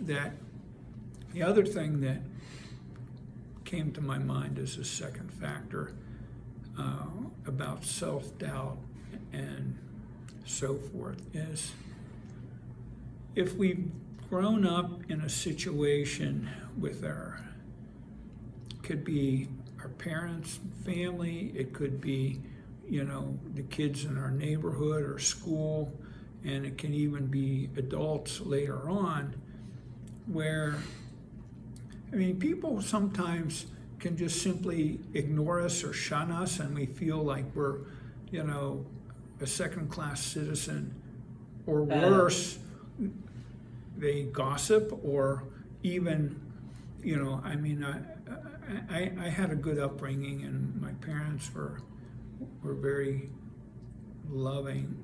that the other thing that came to my mind as a second factor about self-doubt and so forth is if we've grown up in a situation with could be our parents, family, it could be, the kids in our neighborhood or school, and it can even be adults later on, where, people sometimes can just simply ignore us or shun us, and we feel like we're, a second-class citizen, or worse, they gossip, or even, I had a good upbringing, and my parents were very loving.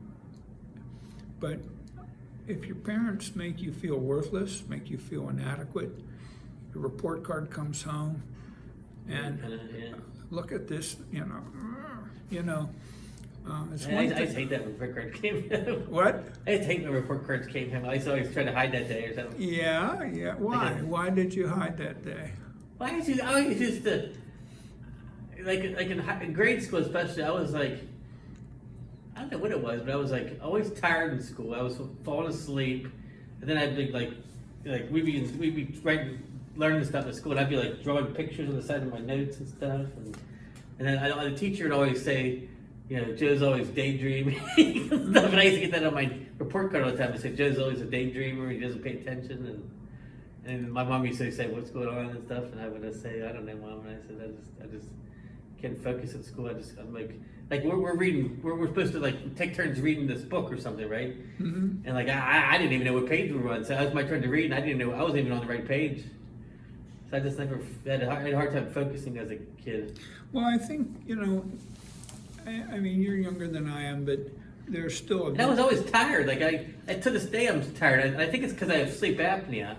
But if your parents make you feel worthless, make you feel inadequate, your report card comes home, and look at this, it's I just hate that when report card came home. What? I just hate when report cards came home. I used to always try to hide that day or something. Yeah. Why? Why did you hide that day? Why is I always used to, like in grade school especially, I was like, I don't know what it was, but I was like always tired in school. I was falling asleep, and then I'd be like we'd be learning stuff at school, and I'd be like drawing pictures on the side of my notes and stuff, and then the teacher would always say, Joe's always daydreaming and stuff, and I used to get that on my report card all the time. I said Joe's always a daydreamer, he doesn't pay attention, and my mom used to say what's going on and stuff, and I would just say I don't know, Mom, and I said I just can't focus at school. I'm like we're reading, we're supposed to like take turns reading this book or something, right? Mm-hmm. And like I didn't even know what page we were on, so it was my turn to read, and I didn't know I wasn't even on the right page. So I just never had a hard time focusing as a kid. Well, I think you're younger than I am, but there's still And I was always tired. Like I to this day I'm tired. I think it's because I have sleep apnea.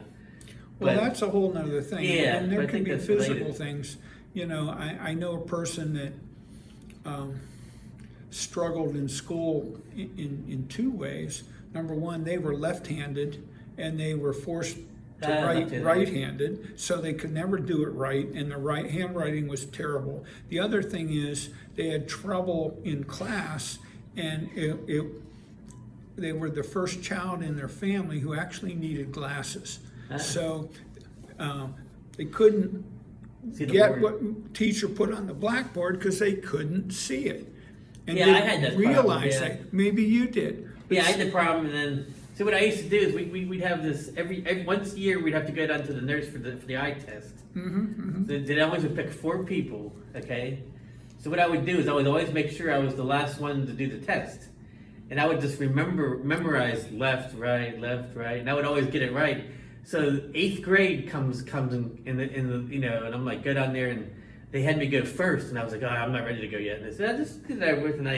Well, that's a whole nother thing. Yeah, and there I can think be that's physical related. things. I know a person that struggled in school in two ways. Number one, they were left-handed, and they were forced to write right-handed, so they could never do it right, and their handwriting was terrible. The other thing is they had trouble in class, and they were the first child in their family who actually needed glasses. So they couldn't get what teacher put on the blackboard because they couldn't see it. And I had that realize problem, that. Maybe you did. Yeah, I had the problem, and then so what I used to do is we'd have this every once a year we'd have to go down to the nurse for the eye test. Mm-hmm. So they always would pick 4 people, okay? So what I would do is I would always make sure I was the last one to do the test, and I would just memorize left, right, and I would always get it right. So 8th grade comes in the and I'm like, go down there, and they had me go first, and I was like, I'm not ready to go yet. And they said, just get that with, and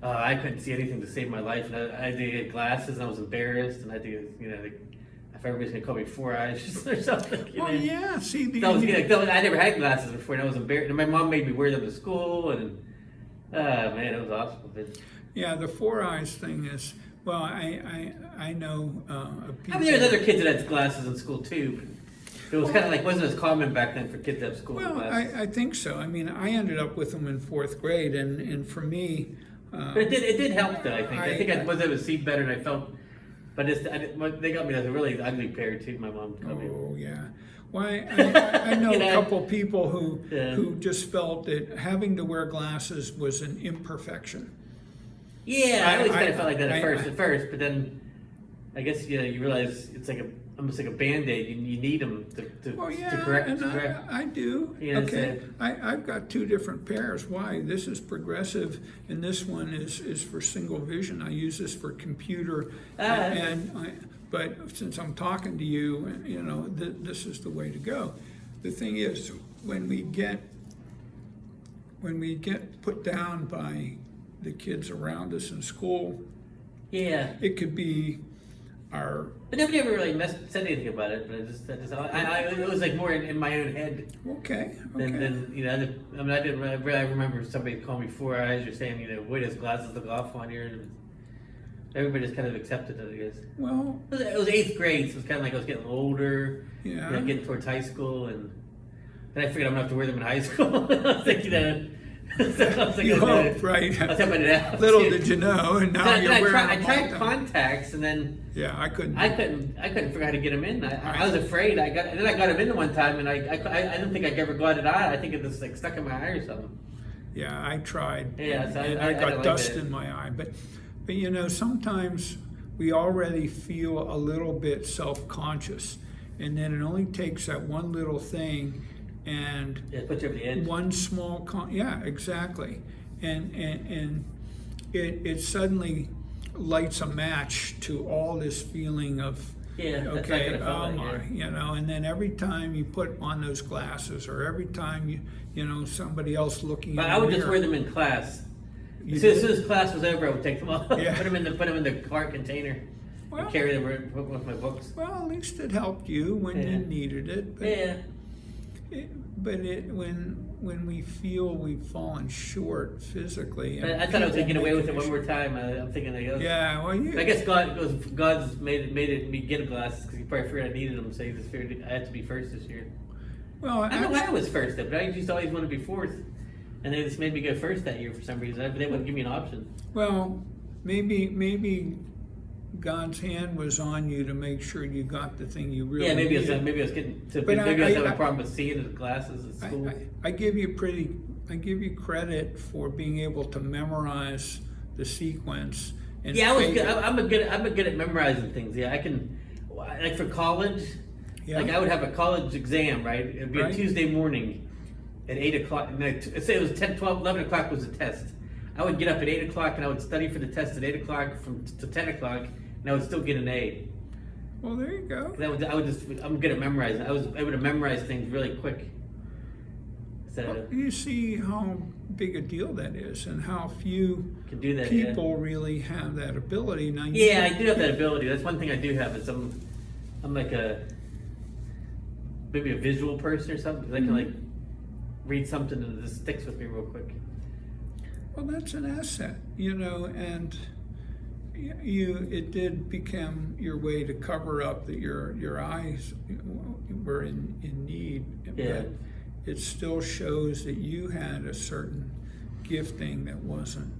I couldn't see anything to save my life, and I had to get glasses, and I was embarrassed, and I had to if everybody's gonna call me Four Eyes or something. Yeah, see, I never had glasses before, and I was embarrassed. And my mom made me wear them to school, and man, it was awesome. But, yeah, the 4 eyes thing is, well, I know of people. there was other kids that had glasses in school too. But it was kind of like wasn't as common back then for kids to have school glasses. I think so. I ended up with them in 4th grade, and for me. But it did help though. I think I was able to see better, and I felt. But they got me as a really ugly pair too. My mom got me. Oh yeah. Well, I know a couple people who just felt that having to wear glasses was an imperfection. Yeah, I always kind of felt like that at first, but then I guess you realize it's like almost like a Band-Aid. You need them to correct. And I do. You know, okay, I've got 2 different pairs. Why? This is progressive, and this one is for single vision. I use this for computer, but since I'm talking to you, this is the way to go. The thing is, when we get put down by the kids around us in school, it could be our. But nobody ever really said anything about it. But it was like more in my own head. Okay. Than I didn't. I remember somebody calling me Four Eyes or saying, boy, those glasses look off on you. Everybody just kind of accepted it, I guess. Well, It was 8th grade, so it was kind of like I was getting older, yeah. getting towards high school, and then I figured I'm gonna have to wear them in high school. I was thinking that. So I was like, You okay. hope, right? I was hoping I didn't have Little to. did you know, and now Then you're wearing I them tried all the time. contacts, and then Yeah, I couldn't. I couldn't figure out how to get them in. I was afraid. And then I got them in one time, and I didn't think I ever got it out. I think it just like stuck in my eye or something. Yeah, I tried. Yeah, so and I I didn't got like dust that. in my eye. But you know, sometimes we already feel a little bit self-conscious, and then it only takes that one little thing, and Yeah, it puts you over the edge. one small yeah, exactly, and it suddenly lights a match to all this feeling of Yeah, that's okay, not gonna feel oh like, my, yeah. you know, and then every time you put on those glasses, or every time you know somebody else looking But in I the would just mirror, wear them in class. You As did? soon as class was over, I would take them off, Yeah. put them in the cart container, Well- and carry them with my books. Well, at least it helped you when Yeah. you needed it. But Yeah, when we feel we've fallen short physically, I thought I was gonna get people away with make it one more time. I'm thinking like, okay. Yeah, well, I guess God's made me get glasses because he probably figured I needed them, so he just figured I had to be first this year. well, I don't know why I actually, was first though, but I used to always want to be fourth, and they just made me go first that year for some reason. They wouldn't give me an option. well, maybe God's hand was on you to make sure you got the thing you really Yeah, maybe needed. I was getting to, But maybe I was having I- a problem with seeing the glasses at school. I give you credit for being able to memorize the sequence. And Yeah, I was fake good. it. I'm good at memorizing things. Yeah, I can. Like for college, Yeah. like I would have a college exam, right? It'd be Right. a Tuesday morning at 8 o'clock. And I'd say it was 10, 12, 11 o'clock was the test. I would get up at 8 o'clock and I would study for the test at 8 o'clock to 10 o'clock, and I would still get an A. Well, there you go. I'm good at memorizing. I was able to memorize things really quick. So You see how big a deal that is, and how few can do that. people really have that ability. Now, Yeah, I do have that ability. That's one thing I do have. Is I'm like maybe a visual person or something. 'Cause I can like read something and it just sticks with me real quick. Well, that's an asset, you know, and it did become your way to cover up that your eyes were in need. Yeah. But it still shows that you had a certain gifting that wasn't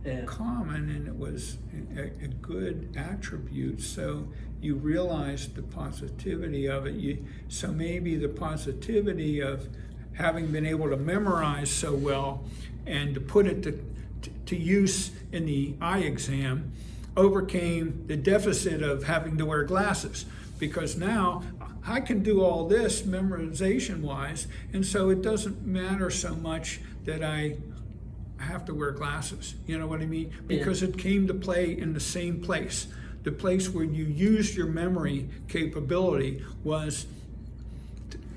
Yeah. common, and it was a good attribute. So you realized the positivity of it. So maybe the positivity of having been able to memorize so well and to put it to use in the eye exam overcame the deficit of having to wear glasses, because now I can do all this memorization wise, and so it doesn't matter so much that I have to wear glasses. You know what I mean? Because it came to play in the same place. The place where you used your memory capability was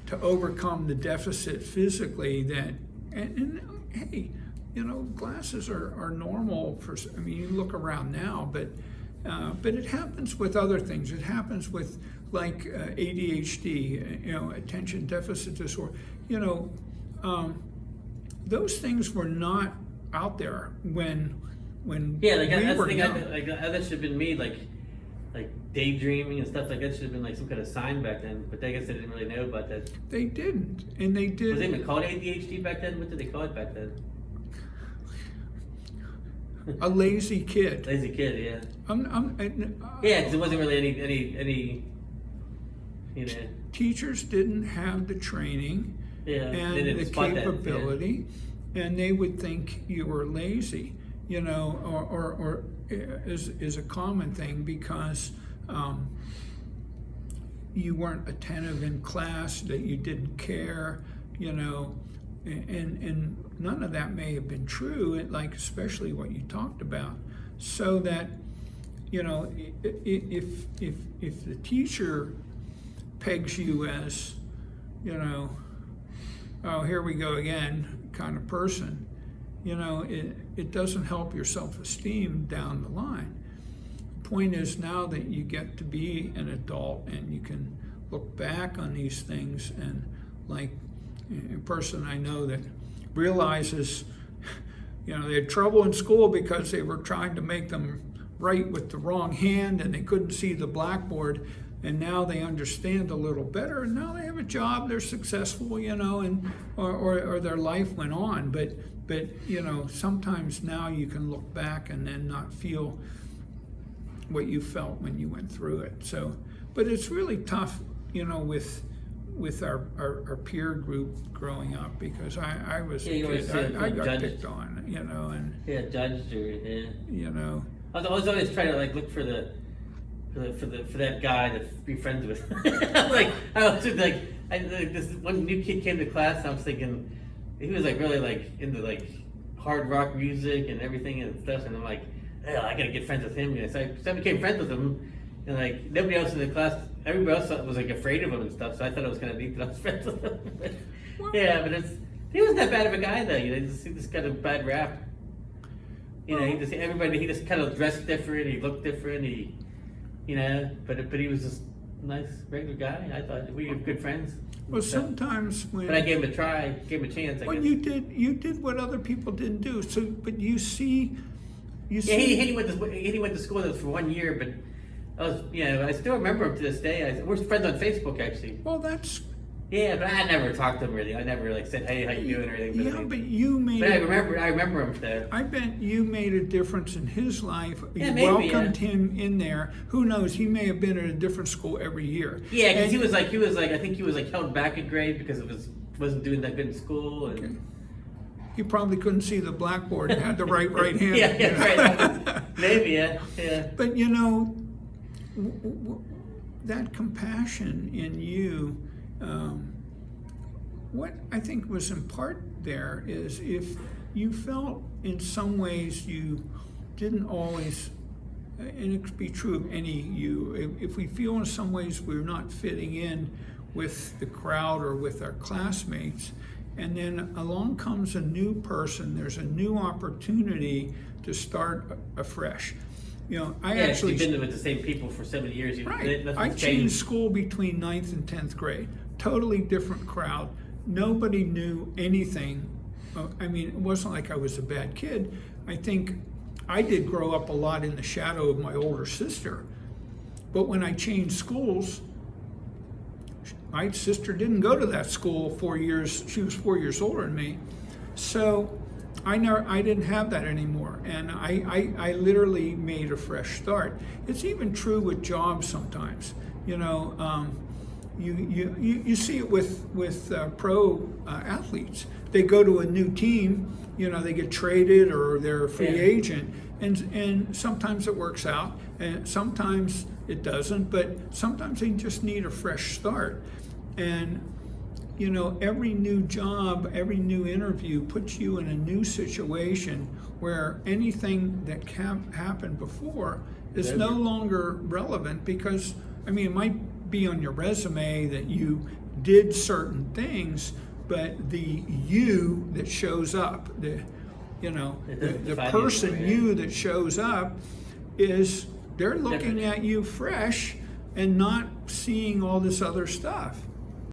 to overcome the deficit physically that, and hey, you know, glasses are normal for, I mean, you look around now, but it happens with other things. It happens with like ADHD, you know, attention deficit disorder. You know, those things were not out there when Yeah, like we that's the were thing. young. That should have been me, like daydreaming and stuff like that. Should have been like some kind of sign back then. But I guess they didn't really know about that. They didn't, and they did. Was it even called ADHD back then? What did they call it back then? A lazy kid. Lazy kid, yeah. Yeah, because it wasn't really any, you know. Teachers didn't have the training Yeah, they and didn't the spot that, capability, and they would think you were lazy, you know, or is a common thing because you weren't attentive in class, that you didn't care, you know, and none of that may have been true, like especially what you talked about. So that, you know, if the teacher pegs you as, you know, oh, here we go again kind of person, you know, it doesn't help your self-esteem down the line. The point is now that you get to be an adult and you can look back on these things, and like a person I know that realizes, you know, they had trouble in school because they were trying to make them write with the wrong hand and they couldn't see the blackboard, and now they understand a little better, and now they have a job, they're successful, and or their life went on. But sometimes now you can look back and then not feel what you felt when you went through it. So, but it's really tough, with our peer group growing up, because I was a kid. I got picked on, and judged or I was always trying to look for that guy to be friends with. This one new kid came to class, and I was thinking he was really into hard rock music and everything and stuff, and I'm like, I gotta get friends with him. So I became friends with him, and nobody else in the class, everybody else was afraid of him and stuff. So I thought it was kind of neat that I was friends with him. But he wasn't that bad of a guy though. He just got a bad rap. He just kind of dressed different. He looked different. But he was just a nice regular guy. I thought we were good friends. Well, sometimes when. But I gave him a try, gave him a chance. I guess. You did what other people didn't do. So, but you see. He went to school with us for 1 year, but I still remember him to this day. We're friends on Facebook actually. Well, that's. Yeah, but I never talked to him really. I never said, "Hey, how you doing?" or anything. But you made. But I remember him though. I bet you made a difference in his life. Yeah, you welcomed him in there. Who knows? He may have been at a different school every year. Yeah, because he was I think he was held back a grade because wasn't doing that good in school. And... Okay. He probably couldn't see the blackboard and had the right hand. Right. Maybe, yeah. But that compassion in you. What I think was in part there is if you felt in some ways you didn't always, and it could be true of any you, if we feel in some ways we're not fitting in with the crowd or with our classmates, and then along comes a new person, there's a new opportunity to start afresh. I actually been with the same people for 7 years. Right. I changed school between 9th and 10th grade. Totally different crowd. Nobody knew anything. It wasn't like I was a bad kid. I think I did grow up a lot in the shadow of my older sister. But when I changed schools, my sister didn't go to that school 4 years. She was 4 years older than me. So I didn't have that anymore, and I literally made a fresh start. It's even true with jobs sometimes. You see it with pro athletes. They go to a new team, they get traded or they're a free agent, and sometimes it works out, and sometimes it doesn't. But sometimes they just need a fresh start, and. Every new job, every new interview puts you in a new situation where anything that happened before is no longer relevant, because, it might be on your resume that you did certain things, but the you that shows up, the person you that shows up they're looking at you fresh and not seeing all this other stuff.